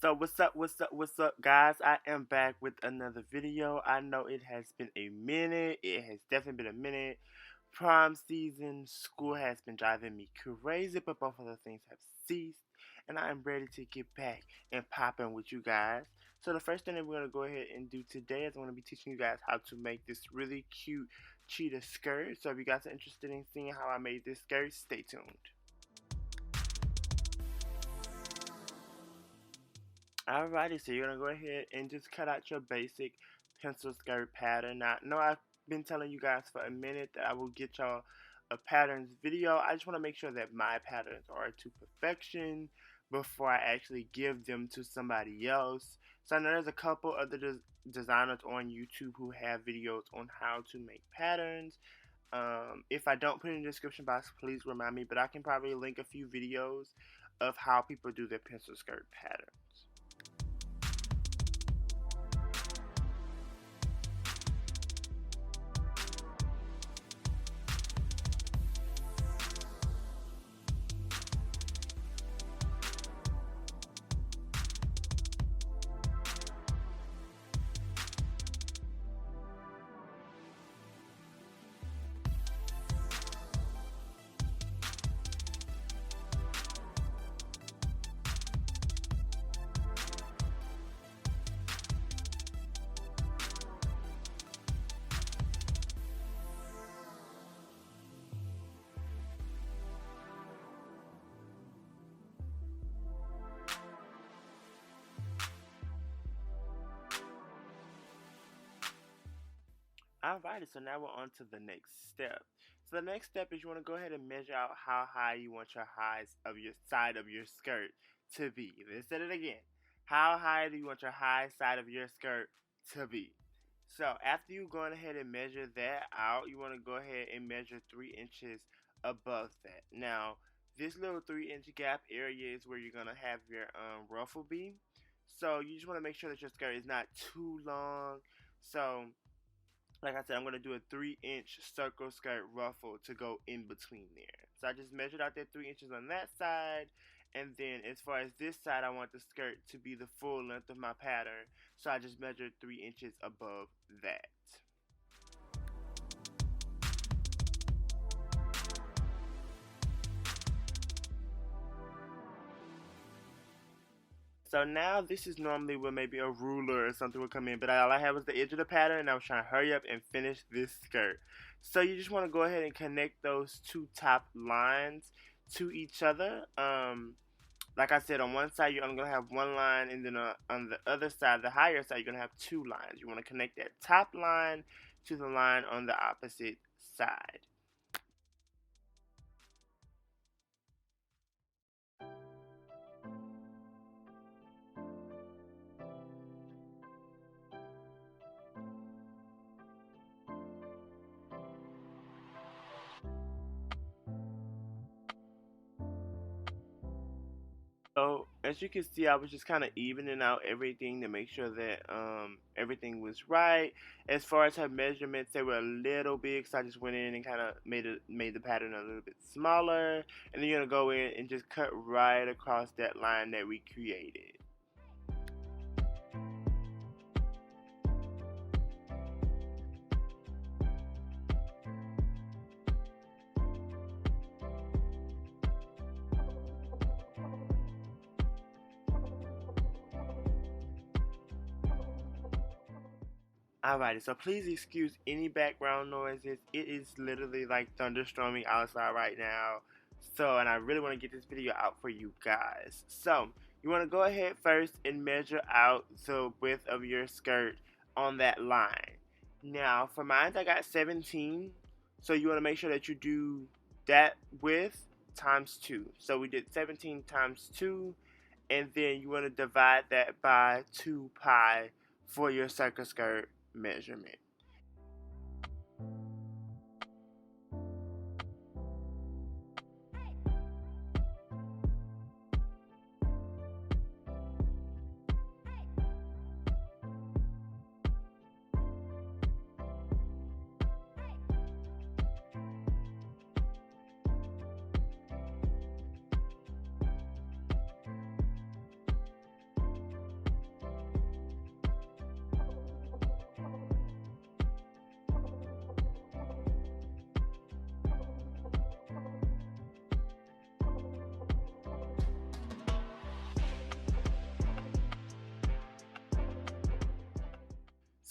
So what's up guys? I am back with another video. I know it has been a minute. It has definitely been a minute. Prom season, school has been driving me crazy, but both of the things have ceased and I am ready to get back and popping with you guys. So the first thing that we're going to go ahead and do today is I'm going to be teaching you guys how to make this really cute cheetah skirt. So if you guys are interested in seeing how I made this skirt, stay tuned. Alrighty, so you're gonna go ahead and just cut out your basic pencil skirt pattern. Now, I know I've been telling you guys for a minute that I will get y'all a patterns video. I just want to make sure that my patterns are to perfection before I actually give them to somebody else. So I know there's a couple other designers on YouTube who have videos on how to make patterns. If I don't put it in the description box, please remind me, but I can probably link a few videos of how people do their pencil skirt patterns. Alrighty, so now we're on to the next step. So the next step is you want to go ahead and measure out how high you want your highs of your side of your skirt to be. Let's say it again. How high do you want your high side of your skirt to be? So after you go ahead and measure that out, you want to go ahead and measure 3 inches above that. Now, this little 3 inch gap area is where you're gonna have your ruffle be. So you just want to make sure that your skirt is not too long. So like I said, I'm going to do a 3 inch circle skirt ruffle to go in between there. So I just measured out that 3 inches on that side. And then as far as this side, I want the skirt to be the full length of my pattern. So I just measured 3 inches above that. So now this is normally where maybe a ruler or something would come in, but all I had was the edge of the pattern and I was trying to hurry up and finish this skirt. So you just want to go ahead and connect those two top lines to each other. Like I said, on one side you're only going to have one line, and then on the other side, the higher side, you're going to have two lines. You want to connect that top line to the line on the opposite side. So as you can see, I was just kind of evening out everything to make sure that everything was right. As far as her measurements, they were a little big, so I just went in and kind of made the pattern a little bit smaller. And then you're gonna go in and just cut right across that line that we created. Alrighty, so please excuse any background noises. It is literally like thunderstorming outside right now. So, and I really want to get this video out for you guys. So, you want to go ahead first and measure out the width of your skirt on that line. Now, for mine, I got 17. So, you want to make sure that you do that width times 2. So, we did 17 times 2. And then you want to divide that by 2 pi for your circle skirt measurement.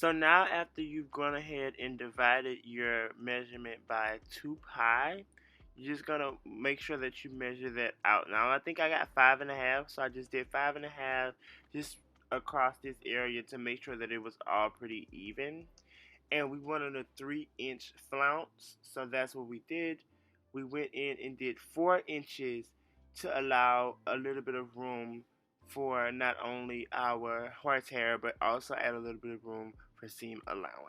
So now after you've gone ahead and divided your measurement by 2 pi, you're just gonna make sure that you measure that out. Now I think I got 5.5, so I just did 5.5 just across this area to make sure that it was all pretty even. And we wanted a 3-inch flounce, so that's what we did. We went in and did 4 inches to allow a little bit of room for not only our horsehair but also add a little bit of room for seam allowance.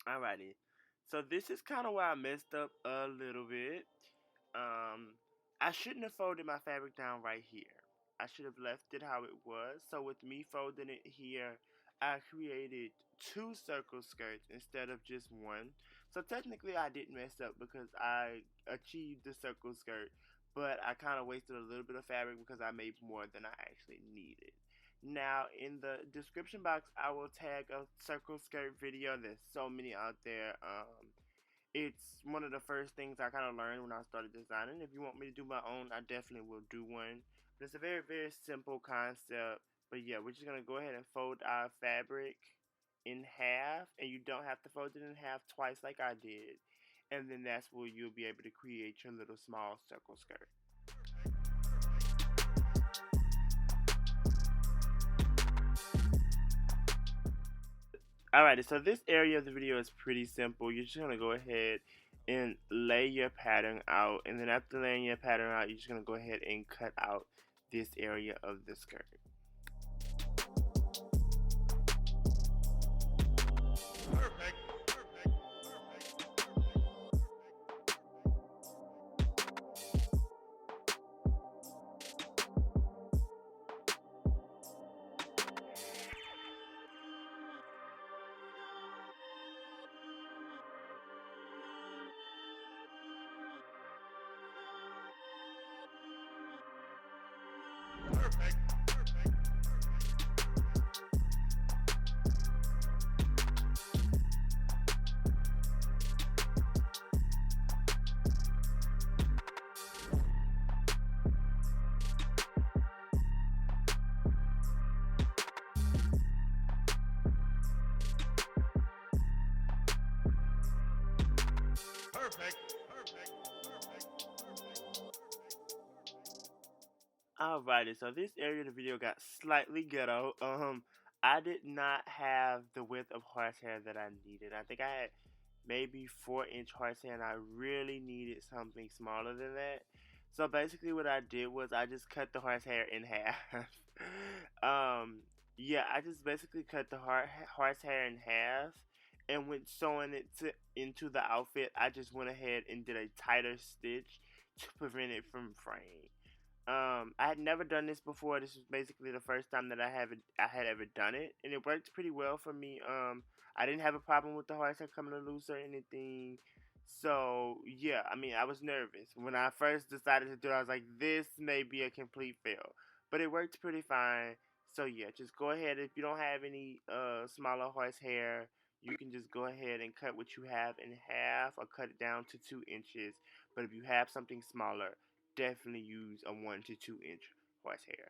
Alrighty, so this is kind of where I messed up a little bit. Um, I shouldn't have folded my fabric down right here. I should have left it how it was. So with me folding it here, I created 2 circle skirts instead of just one. So technically I didn't mess up because I achieved the circle skirt, but I kind of wasted a little bit of fabric because I made more than I actually needed. Now in the description box I will tag a circle skirt video. There's so many out there. It's one of the first things I kind of learned when I started designing. If you want me to do my own, I definitely will do one. But it's a very, very simple concept. But yeah, we're just going to go ahead and fold our fabric in half. And you don't have to fold it in half twice like I did. And then that's where you'll be able to create your little small circle skirt. Alrighty, so this area of the video is pretty simple. You're just going to go ahead and lay your pattern out. And then after laying your pattern out, you're just going to go ahead and cut out this area of the skirt. Perfect. Perfect. Perfect. Alrighty, so this area of the video got slightly ghetto. I did not have the width of horsehair that I needed. I think I had maybe 4-inch horsehair, and I really needed something smaller than that. So basically, what I did was I just cut the horsehair in half. Yeah, I just basically cut the horsehair in half, and when sewing it into the outfit, I just went ahead and did a tighter stitch to prevent it from fraying. I had never done this before. This was basically the first time that I had ever done it, and it worked pretty well for me. I didn't have a problem with the horsehair coming loose or anything. So yeah, I mean, I was nervous when I first decided to do it. I was like, this may be a complete fail, but it worked pretty fine. So yeah, just go ahead. If you don't have any smaller horsehair, you can just go ahead and cut what you have in half or cut it down to 2 inches. But if you have something smaller, definitely use a 1 to 2 inch horsehair.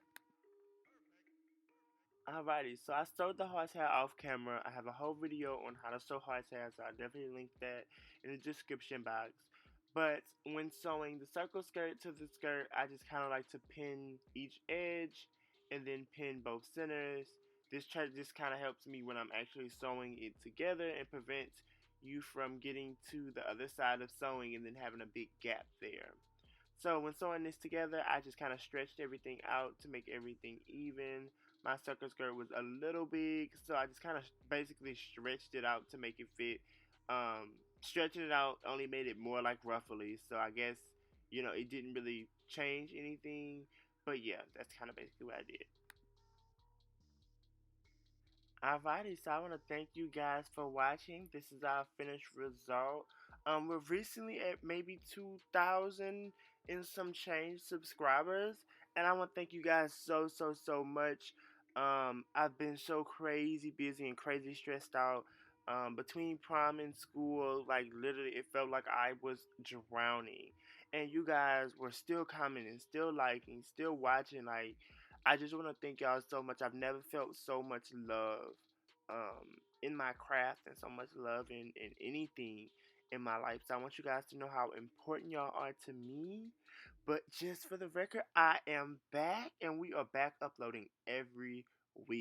Alrighty, so I sewed the horsehair off camera. I have a whole video on how to sew horsehair, so I'll definitely link that in the description box. But when sewing the circle skirt to the skirt, I just kind of like to pin each edge and then pin both centers. This kind of helps me when I'm actually sewing it together and prevents you from getting to the other side of sewing and then having a big gap there. So when sewing this together, I just kind of stretched everything out to make everything even. My circle skirt was a little big, so I just kind of basically stretched it out to make it fit. Stretching it out only made it more like ruffly, so I guess, it didn't really change anything. But yeah, that's kind of basically what I did. Alrighty, so I want to thank you guys for watching. This is our finished result. We're recently at maybe 2,000 and some change subscribers, and I want to thank you guys so much. I've been so crazy busy and crazy stressed out. Between prom and school, like literally, it felt like I was drowning, and you guys were still commenting, still liking, still watching. Like, I just want to thank y'all so much. I've never felt so much love in my craft and so much love in anything in my life. So I want you guys to know how important y'all are to me. But just for the record, I am back and we are back uploading every week.